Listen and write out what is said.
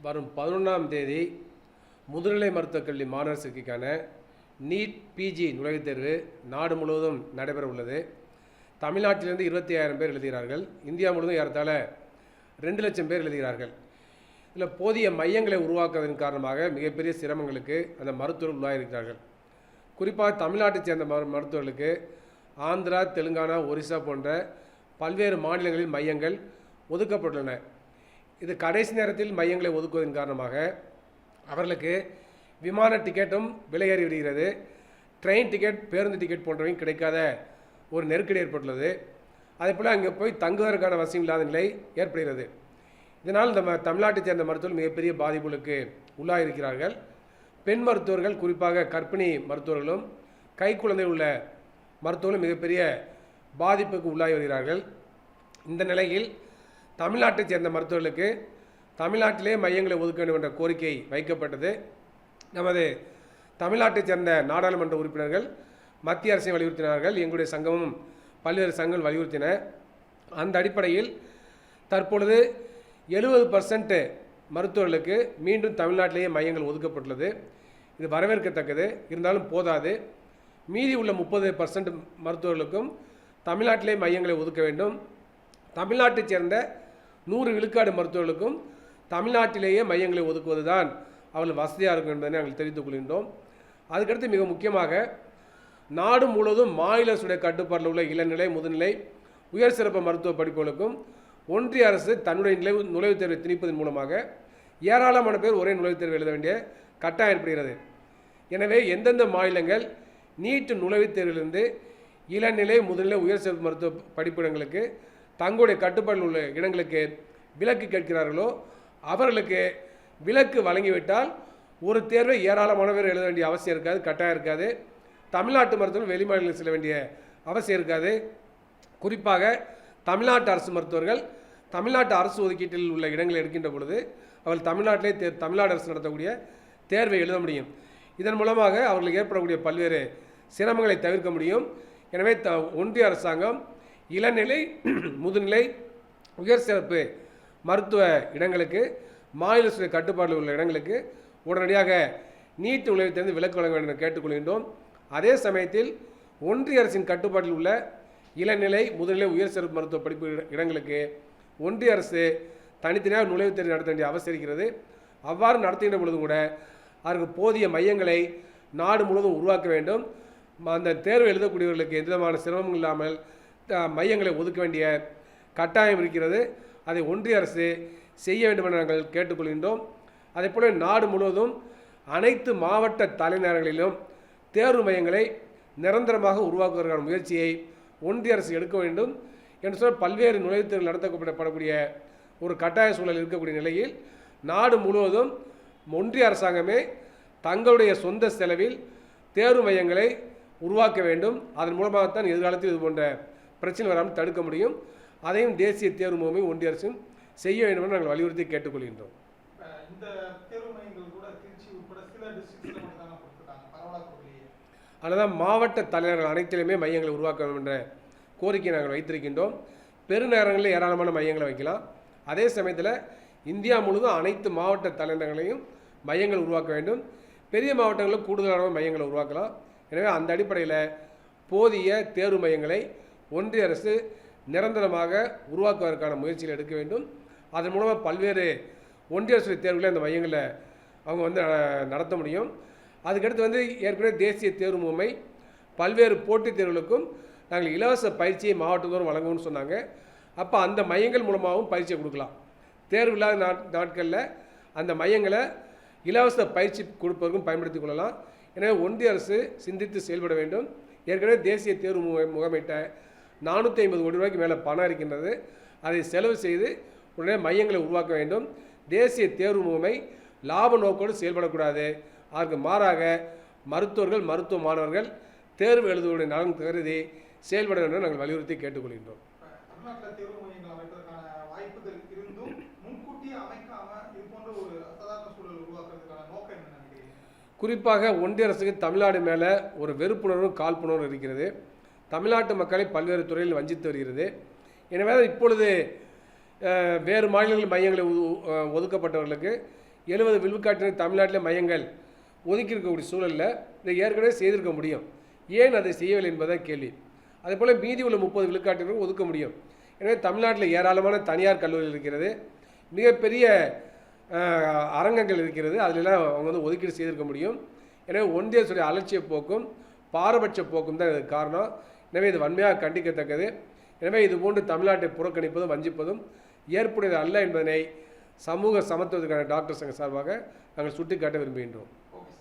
வரும் 11ஆம் தேதி முதுநிலை மருத்துவக் கல்வி மாணவர் சேர்க்கைக்கான நீட் பிஜி நுழைவுத் தேர்வு நாடு முழுவதும் நடைபெற உள்ளது. தமிழ்நாட்டிலிருந்து 25,000 பேர் எழுதுகிறார்கள். இந்தியா முழுவதும் ஏறத்தாழ 2 லட்சம் பேர் எழுதுகிறார்கள். இதில் போதிய மையங்களை உருவாக்குவதன் காரணமாக மிகப்பெரிய சிரமங்களுக்கு அந்த மருத்துவர்கள் உள்ளாயிருக்கிறார்கள். குறிப்பாக தமிழ்நாட்டைச் சேர்ந்த மருத்துவர்களுக்கு ஆந்திரா, தெலுங்கானா, ஒரிசா போன்ற பல்வேறு மாநிலங்களில் மையங்கள் ஒதுக்கப்பட்டுள்ளன. இது கடைசி நேரத்தில் மையங்களை ஒதுக்குவதன் காரணமாக அவர்களுக்கு விமான டிக்கெட்டும் விலையேறி விடுகிறது. ட்ரெயின் டிக்கெட், பேருந்து டிக்கெட் போன்றவையும் கிடைக்காத ஒரு நெருக்கடி ஏற்பட்டுள்ளது. அதேபோல் அங்கே போய் தங்குவதற்கான வசதி இல்லாத நிலை ஏற்படுகிறது. இதனால் நம்ம தமிழ்நாட்டைச் சேர்ந்த மருத்துவர்கள் மிகப்பெரிய பாதிப்புகளுக்கு உள்ளாயிருக்கிறார்கள். பெண் மருத்துவர்கள், குறிப்பாக கர்ப்பிணி மருத்துவர்களும் கைக்குழந்தை உள்ள மருத்துவர்களும் மிகப்பெரிய பாதிப்புக்கு உள்ளாகி வருகிறார்கள். இந்த நிலையில் தமிழ்நாட்டைச் சேர்ந்த மருத்துவர்களுக்கு தமிழ்நாட்டிலே மையங்களை ஒதுக்க வேண்டும் என்ற கோரிக்கை வைக்கப்பட்டது. நமது தமிழ்நாட்டைச் சேர்ந்த நாடாளுமன்ற உறுப்பினர்கள் மத்திய அரசை வலியுறுத்தினார்கள். எங்களுடைய சங்கமும் பல்வேறு சங்கங்கள் வலியுறுத்தின. அந்த அடிப்படையில் தற்பொழுது 70% மருத்துவர்களுக்கு மீண்டும் தமிழ்நாட்டிலேயே மையங்கள் ஒதுக்கப்பட்டுள்ளது. இது வரவேற்கத்தக்கது. இருந்தாலும் போதாது. மீதி உள்ள 30% மருத்துவர்களுக்கும் தமிழ்நாட்டிலே மையங்களை ஒதுக்க வேண்டும். தமிழ்நாட்டைச் சேர்ந்த 100 விழுக்காடு மருத்துவர்களுக்கும் தமிழ்நாட்டிலேயே மையங்களை ஒதுக்குவது தான் அவர்கள் வசதியாக இருக்கும் என்பதை நாங்கள் தெரிவித்துக் கொள்கின்றோம். அதுக்கடுத்து மிக முக்கியமாக நாடு முழுவதும் மாநில அரசுடைய கட்டுப்பாட்டில் உள்ள இளநிலை, முதுநிலை, உயர் சிறப்பு மருத்துவ படிப்புகளுக்கும் ஒன்றிய அரசு தன்னுடைய நுழைவுத் தேர்வை திணிப்பதன் மூலமாக ஏராளமான பேர் ஒரே நுழைவுத் தேர்வு எழுத வேண்டிய கட்டாயம் ஏற்படுகிறது. எனவே எந்தெந்த மாநிலங்கள் நீட் நுழைவுத் தேர்விலிருந்து இளநிலை, முதுநிலை, உயர் சிறப்பு மருத்துவ படிப்பிடங்களுக்கு தங்களுடைய கட்டுப்பாட்டில் உள்ள இடங்களுக்கு விலக்கு கேட்கிறார்களோ அவர்களுக்கு விலக்கு வழங்கிவிட்டால் ஒரு தேர்வை ஏராளமான பேர் எழுத வேண்டிய அவசியம் இருக்காது, கட்டாயம் இருக்காது. தமிழ்நாட்டு மருத்துவர்கள் வெளிமாநிலங்கள் செல்ல வேண்டிய அவசியம் இருக்காது. குறிப்பாக தமிழ்நாட்டு அரசு மருத்துவர்கள் தமிழ்நாட்டு அரசு ஒதுக்கீட்டில் உள்ள இடங்களை எடுக்கின்ற பொழுது அவர்கள் தமிழ்நாட்டிலே தமிழ்நாடு அரசு நடத்தக்கூடிய தேர்வை எழுத முடியும். இதன் மூலமாக அவர்களுக்கு ஏற்படக்கூடிய பல்வேறு சிரமங்களை தவிர்க்க முடியும். எனவே ஒன்றிய அரசாங்கம் இளநிலை, முதுநிலை, உயர் சிறப்பு மருத்துவ இடங்களுக்கு மாநில அரசு கட்டுப்பாட்டில் உள்ள இடங்களுக்கு உடனடியாக நீட் நுழைவுத் விலக்கு வழங்க வேண்டும் என கேட்டுக்கொள்கின்றோம். அதே சமயத்தில் ஒன்றிய அரசின் கட்டுப்பாட்டில் உள்ள இளநிலை, முதுநிலை, உயர் சிறப்பு மருத்துவ படிப்பு இடங்களுக்கு ஒன்றிய அரசு தனித்தனியாக நுழைவுத் தேர்வு நடத்த வேண்டிய அவசியம் இருக்கிறது. அவ்வாறு நடத்துகின்ற பொழுதும் கூட அதற்கு போதிய மையங்களை நாடு முழுவதும் உருவாக்க வேண்டும். அந்த தேர்வு எழுதக்கூடியவர்களுக்கு எந்த விதமான சிரமமும் இல்லாமல் மையங்களை ஒதுக்க வேண்டிய கட்டாயம் இருக்கிறது. அதை ஒன்றிய அரசு செய்ய வேண்டும் என நாங்கள் கேட்டுக்கொள்கின்றோம். அதேபோல் நாடு முழுவதும் அனைத்து மாவட்ட தலைநகரங்களிலும் தேர்வு மையங்களை நிரந்தரமாக உருவாக்குவதற்கான முயற்சியை ஒன்றிய அரசு எடுக்க வேண்டும் என்று சொன்னால் பல்வேறு நுழைவுத் தேர்வு நடத்தப்படக்கூடிய ஒரு கட்டாய சூழல் இருக்கக்கூடிய நிலையில் நாடு முழுவதும் ஒன்றிய அரசாங்கமே தங்களுடைய சொந்த செலவில் தேர்வு மையங்களை உருவாக்க வேண்டும். அதன் மூலமாகத்தான் எதிர்காலத்தில் இது போன்ற பிரச்சனை வராமல் தடுக்க முடியும். அதையும் தேசிய தேர்வு முகமை ஒன்றிய அரசும் செய்ய வேண்டும் என்று நாங்கள் வலியுறுத்தி கேட்டுக்கொள்கின்றோம். அதனால் மாவட்ட தலைநகர்கள் அனைத்திலுமே மையங்களை உருவாக்க வேண்டும் என்ற கோரிக்கையை நாங்கள் வைத்திருக்கின்றோம். பெருநகரங்களில் ஏராளமான மையங்களை வைக்கலாம். அதே சமயத்தில் இந்தியா முழுவதும் அனைத்து மாவட்ட தலைநகர்களையும் மையங்கள் உருவாக்க வேண்டும். பெரிய மாவட்டங்களில் கூடுதலான மையங்களை உருவாக்கலாம். எனவே அந்த அடிப்படையில் போதிய தேர்வு மையங்களை ஒன்றிய அரசு நிரந்தரமாக உருவாக்குவதற்கான முயற்சிகள் எடுக்க வேண்டும். அதன் மூலமாக பல்வேறு ஒன்றிய அரசு தேர்வுகளை அந்த மையங்களில் அவங்க நடத்த முடியும். அதுக்கடுத்து ஏற்கனவே தேசிய தேர்வு முகமை பல்வேறு போட்டித் தேர்வுகளுக்கும் நாங்கள் இலவச பயிற்சியை மாவட்டத்தோறும் வழங்குவோம்னு சொன்னாங்க. அப்போ அந்த மையங்கள் மூலமாகவும் பயிற்சியை கொடுக்கலாம். தேர்வு இல்லாத நாட்களில் அந்த மையங்களை இலவச பயிற்சி கொடுப்பதற்கும் பயன்படுத்திக் கொள்ளலாம். எனவே ஒன்றிய அரசு சிந்தித்து செயல்பட வேண்டும். ஏற்கனவே தேசிய தேர்வு முகமையிட்ட 450 கோடி ரூபாய்க்கு மேலே பணம் இருக்கின்றது. அதை செலவு செய்து உடனே மையங்களை உருவாக்க வேண்டும். தேசிய தேர்வு முகமை லாப நோக்கோடு செயல்படக்கூடாது. அதற்கு மாறாக மருத்துவர்கள், மருத்துவ மாணவர்கள் தேர்வு எழுதுவதனுடைய நலன் கருதி செயல்பட வேண்டும் நாங்கள் வலியுறுத்தி கேட்டுக்கொள்கின்றோம். குறிப்பாக ஒன்றிய அரசுக்கு தமிழ்நாடு மேலே ஒரு வெறுப்புணர்வும் காழ்ப்புணர்வும் இருக்கிறது. தமிழ்நாட்டு மக்களை பல்வேறு துறையில் வஞ்சித்து வருகிறது. எனவே இப்பொழுது வேறு மாநிலங்கள் மையங்களை ஒதுக்கப்பட்டவர்களுக்கு 70 விழுக்காட்டினர் தமிழ்நாட்டில் மையங்கள் ஒதுக்கி இருக்கக்கூடிய சூழலில் இதை ஏற்கனவே செய்திருக்க முடியும். ஏன் அதை செய்யவில்லை என்பதை கேள்வி. அதேபோல் மீதி உள்ள 30 விழுக்காட்டினரும் ஒதுக்க முடியும். எனவே தமிழ்நாட்டில் ஏராளமான தனியார் கல்லூரிகள் இருக்கிறது, மிகப்பெரிய அரங்கங்கள் இருக்கிறது, அதிலெல்லாம் அவங்க வந்து ஒதுக்கீடு செய்திருக்க முடியும். எனவே ஒன்றிய அரசுடைய அலட்சிய போக்கும் பாரபட்ச போக்கும் தான் இதுக்கு காரணம். எனவே இது வன்மையாக கண்டிக்கத்தக்கது. எனவே இதுபோன்று தமிழ்நாட்டை புறக்கணிப்பதும் வஞ்சிப்பதும் ஏற்புடையது அல்ல என்பதனை சமூக சமத்துவத்துக்கான டாக்டர் சங்க சார்பாக நாங்கள் சுட்டிக்காட்ட விரும்புகின்றோம்.